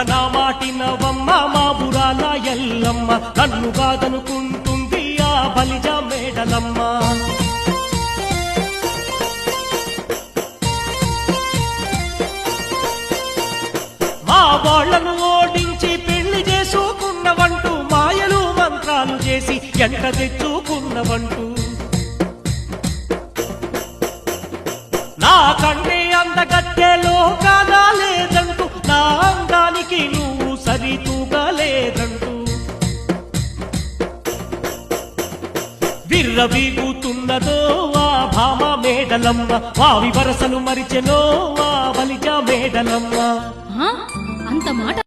నా మాటినవమ్మ మా బురాల ఎల్లమ్మ నన్ను కాదనుకుంటుంది ఆ బలిజ మేడలమ్మ మా వాళ్ళను ఓడించి పెళ్లి చేసుకున్నవంటూ మాయలు మంత్రాలు చేసి ఎంట తెచ్చుకున్నవంటూ నా కంటే అందగత్తెలో కాదా లేదంటూ నా అందానికి నువ్వు సరితూగలేదంటూ విర్రవీగుతున్నదో ఆ భామ మేడలమ్మ వావి వరసలు మరిచెనో ఆ బలిజ మేడలమ్మ అంత మాట